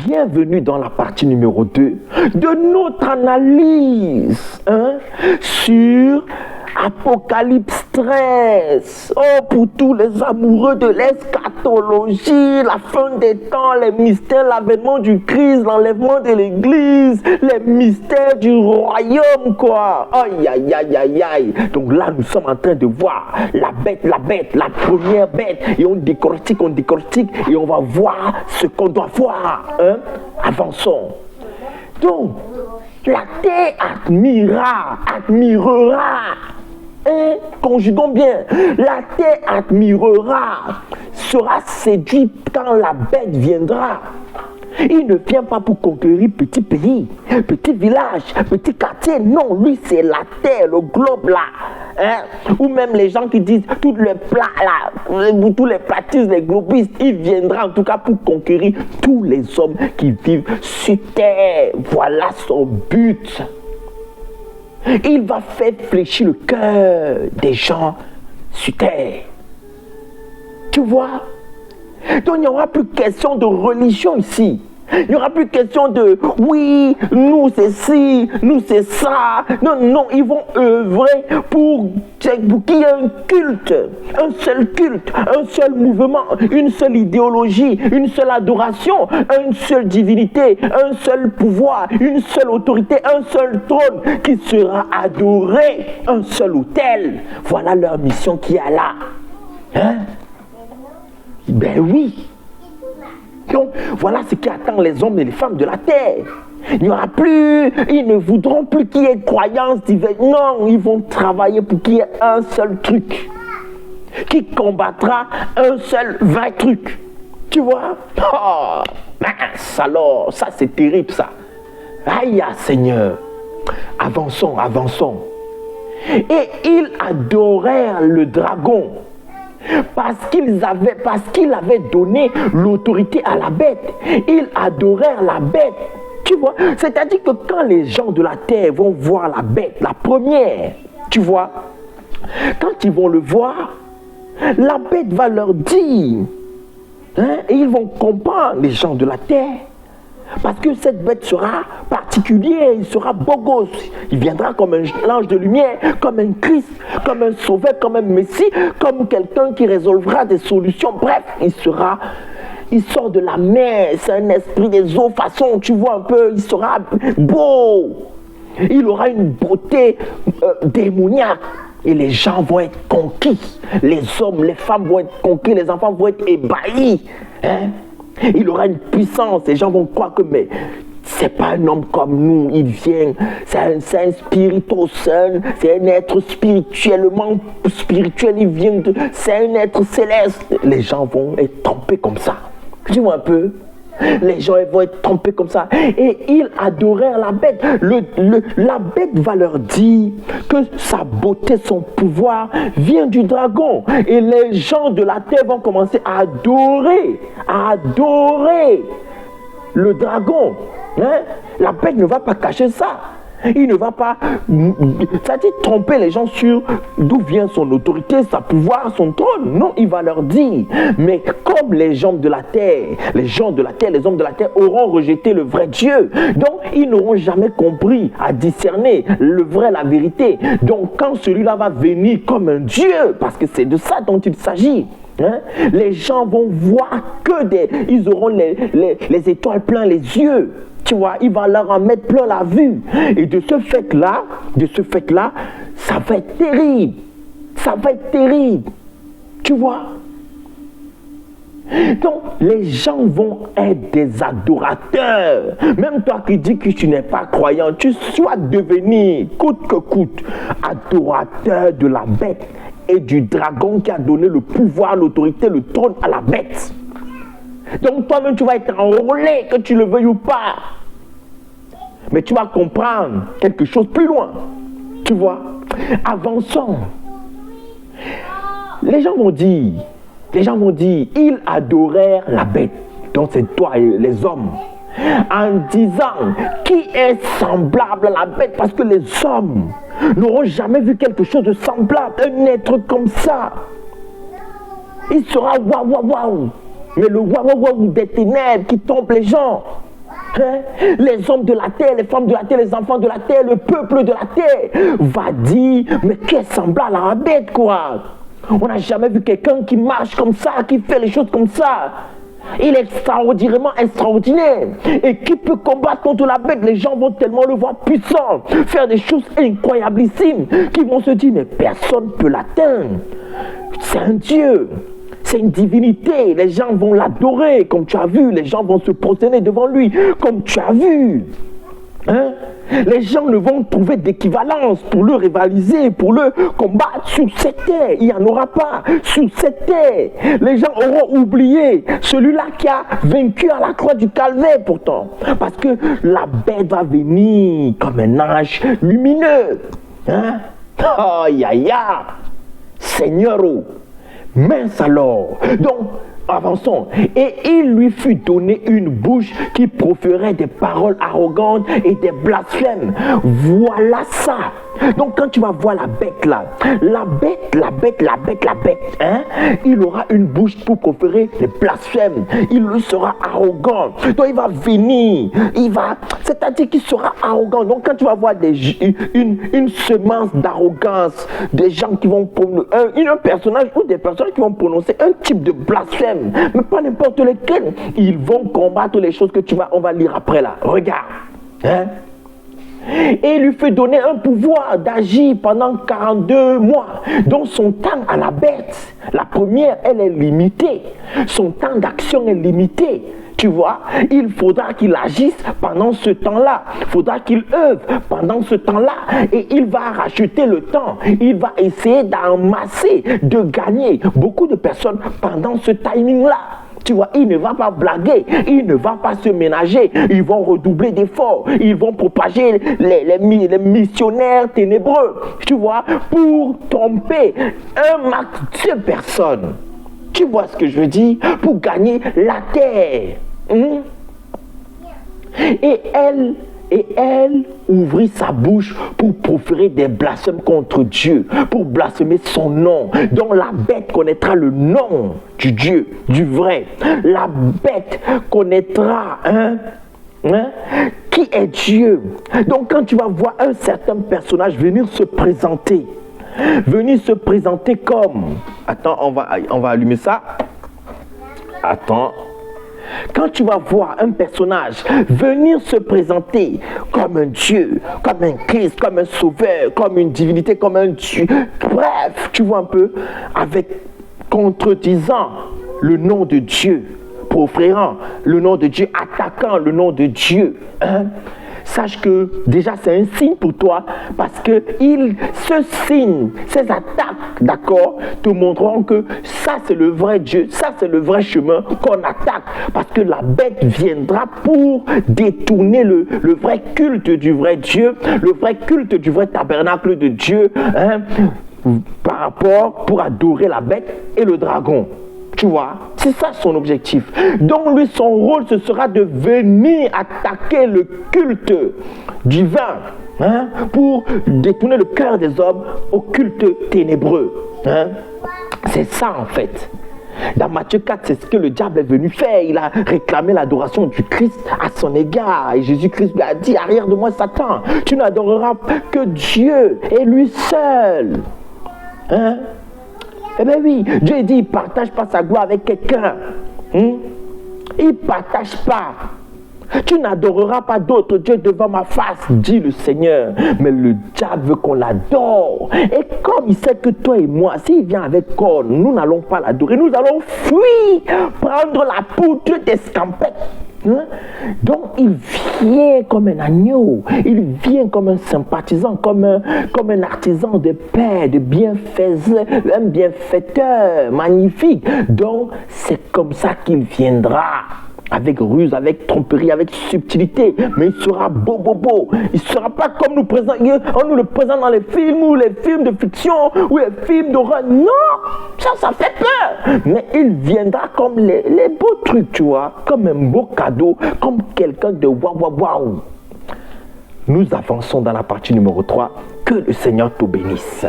Bienvenue dans la partie numéro 2 de notre analyse sur Apocalypse 13. Oh, pour tous les amoureux de l'eschatologie, la fin des temps, les mystères, l'avènement du Christ, l'enlèvement de l'Église, les mystères du royaume, quoi. Aïe, aïe, aïe, aïe, aïe. Donc là, nous sommes en train de voir la bête, la première bête. Et on décortique, et on va voir ce qu'on doit voir. Avançons. Donc, la terre admirera. Conjuguons bien. La terre admirera, sera séduite quand la bête viendra. Il ne vient pas pour conquérir petit pays, petit village, petit quartier. Non, lui c'est la terre, le globe là. Ou même les gens qui disent tous les plats là, tous les platistes, les globistes, il viendra en tout cas pour conquérir tous les hommes qui vivent sur terre. Voilà son but. Il va faire fléchir le cœur des gens sur terre. Tu vois? Donc il n'y aura plus question de religion ici. Il n'y aura plus question de oui, nous c'est ci, nous c'est ça. Non, non, ils vont œuvrer pour qu'il y ait un culte, un seul mouvement, une seule idéologie, une seule adoration, une seule divinité, un seul pouvoir, une seule autorité, un seul trône qui sera adoré, un seul autel. Voilà leur mission qui est là. Ben oui. Donc, voilà ce qui attend les hommes et les femmes de la terre. Il n'y aura plus, ils ne voudront plus qu'il y ait croyances diverses. Non, ils vont travailler pour qu'il y ait un seul truc qui combattra un seul vrai truc. Tu vois? Oh, mince alors, ça c'est terrible ça. Aïe, Seigneur. Avançons. Et ils adorèrent le dragon. Parce qu'il avait donné l'autorité à la bête. Ils adorèrent la bête. Tu vois? C'est-à-dire que quand les gens de la terre vont voir la bête, la première, tu vois, quand ils vont le voir, la bête va leur dire, et ils vont comprendre, les gens de la terre, parce que cette bête sera particulière, il sera beau gosse. Il viendra comme un ange de lumière, comme un Christ, comme un sauveur, comme un Messie, comme quelqu'un qui résolvera des solutions. Bref, il sort de la mer, c'est un esprit des eaux, façon, tu vois un peu, il sera beau. Il aura une beauté démoniaque. Et les gens vont être conquis. Les hommes, les femmes vont être conquis, les enfants vont être ébahis. Il aura une puissance, les gens vont croire que mais c'est pas un homme comme nous, il vient, c'est un spiritus, c'est un être spirituellement spirituel, il vient c'est un être céleste. Les gens vont être trompés comme ça. Tu vois un peu? Les gens vont être trompés comme ça. Et ils adorèrent la bête. La bête va leur dire que sa beauté, son pouvoir vient du dragon. Et les gens de la terre vont commencer à adorer le dragon. La bête ne va pas cacher ça. Il ne va pas, c'est-à-dire tromper les gens sur d'où vient son autorité, sa pouvoir, son trône. Non, il va leur dire. Mais comme les hommes de la terre, les hommes de la terre auront rejeté le vrai Dieu, donc ils n'auront jamais compris à discerner le vrai, la vérité. Donc quand celui-là va venir comme un Dieu, parce que c'est de ça dont il s'agit, les gens vont voir ils auront les étoiles plein les yeux. Tu vois, il va leur en mettre plein la vue. Et de ce fait-là, ça va être terrible. Tu vois. Donc, les gens vont être des adorateurs. Même toi qui dis que tu n'es pas croyant, tu sois devenir, coûte que coûte, adorateur de la bête et du dragon qui a donné le pouvoir, l'autorité, le trône à la bête. Donc toi-même tu vas être enrôlé, que tu le veuilles ou pas. Mais tu vas comprendre quelque chose plus loin. Tu vois? Avançons. Les gens vont dire, ils adorèrent la bête. Donc c'est toi et les hommes. En disant, qui est semblable à la bête? Parce que les hommes n'auront jamais vu quelque chose de semblable, un être comme ça. Il sera waouh. Mais le waouh des ténèbres qui trompent les gens. Les hommes de la terre, les femmes de la terre, les enfants de la terre, le peuple de la terre va dire, mais qui est semblable à la bête, quoi. On n'a jamais vu quelqu'un qui marche comme ça, qui fait les choses comme ça. Il est extraordinairement extraordinaire. Et qui peut combattre contre la bête? Les gens vont tellement le voir puissant, faire des choses incroyablissimes, qu'ils vont se dire, mais personne ne peut l'atteindre. C'est un Dieu. C'est une divinité. Les gens vont l'adorer, comme tu as vu. Les gens vont se prosterner devant lui, comme tu as vu. Les gens ne vont trouver d'équivalence pour le rivaliser, pour le combattre sur cette terre. Il n'y en aura pas sur cette terre. Les gens auront oublié celui-là qui a vaincu à la croix du calvaire pourtant. Parce que la bête va venir comme un ange lumineux. Oh, Seigneur, mince alors. Donc, avançons. Et il lui fut donné une bouche qui proférait des paroles arrogantes et des blasphèmes. Voilà ça. Donc quand tu vas voir la bête là, la bête, il aura une bouche pour proférer des blasphèmes. Il sera arrogant. Donc il va venir, c'est-à-dire qu'il sera arrogant. Donc quand tu vas voir une semence d'arrogance, des gens qui vont prononcer, un personnage ou des personnes qui vont prononcer un type de blasphème, mais pas n'importe lequel, ils vont combattre les choses que on va lire après là. Regarde. Et il lui fait donner un pouvoir d'agir pendant 42 mois. Donc son temps à la bête, la première, elle est limitée. Son temps d'action est limité. Tu vois, il faudra qu'il agisse pendant ce temps-là. Il faudra qu'il œuvre pendant ce temps-là. Et il va racheter le temps. Il va essayer d'amasser, de gagner beaucoup de personnes pendant ce timing-là. Tu vois, il ne va pas blaguer, il ne va pas se ménager, ils vont redoubler d'efforts, ils vont propager les missionnaires ténébreux, tu vois, pour tromper un max de personnes. Tu vois ce que je veux dire? Pour gagner la terre. Et elle ouvrit sa bouche pour proférer des blasphèmes contre Dieu, pour blasphémer son nom. Donc la bête connaîtra le nom du Dieu, du vrai. La bête connaîtra qui est Dieu. Donc quand tu vas voir un certain personnage venir se présenter comme... Attends, on va allumer ça. Attends. Quand tu vas voir un personnage venir se présenter comme un Dieu, comme un Christ, comme un sauveur, comme une divinité, comme un Dieu, bref, tu vois un peu, avec contredisant le nom de Dieu, proférant le nom de Dieu, attaquant le nom de Dieu, sache que déjà c'est un signe pour toi, parce que ce signe, ces attaques, d'accord, te montreront que ça c'est le vrai Dieu, ça c'est le vrai chemin qu'on attaque, parce que la bête viendra pour détourner le vrai culte du vrai Dieu, le vrai culte du vrai tabernacle de Dieu, par rapport pour adorer la bête et le dragon. Tu vois, c'est ça son objectif. Donc lui, son rôle, ce sera de venir attaquer le culte divin, pour détourner le cœur des hommes au culte ténébreux. C'est ça en fait. Dans Matthieu 4, c'est ce que le diable est venu faire. Il a réclamé l'adoration du Christ à son égard. Et Jésus-Christ lui a dit, arrière de moi Satan, tu n'adoreras que Dieu et lui seul. Eh bien oui, Dieu dit, il ne partage pas sa gloire avec quelqu'un. Il ne partage pas. Tu n'adoreras pas d'autres dieux devant ma face, dit le Seigneur. Mais le diable veut qu'on l'adore. Et comme il sait que toi et moi, s'il vient avec cornes, nous n'allons pas l'adorer. Nous allons fuir, prendre la poutre d'escampette. Donc il vient comme un agneau, il vient comme un sympathisant, comme un artisan de paix, de bienfaiseur, un bienfaiteur magnifique. Donc c'est comme ça qu'il viendra, avec ruse, avec tromperie, avec subtilité, mais il sera beau. Il ne sera pas comme on nous le présente dans les films ou les films de fiction ou les films d'horreur. Non, ça fait peur. Mais il viendra comme les beaux trucs, tu vois, comme un beau cadeau, comme quelqu'un de waouh. Nous avançons dans la partie numéro 3. Que le Seigneur te bénisse.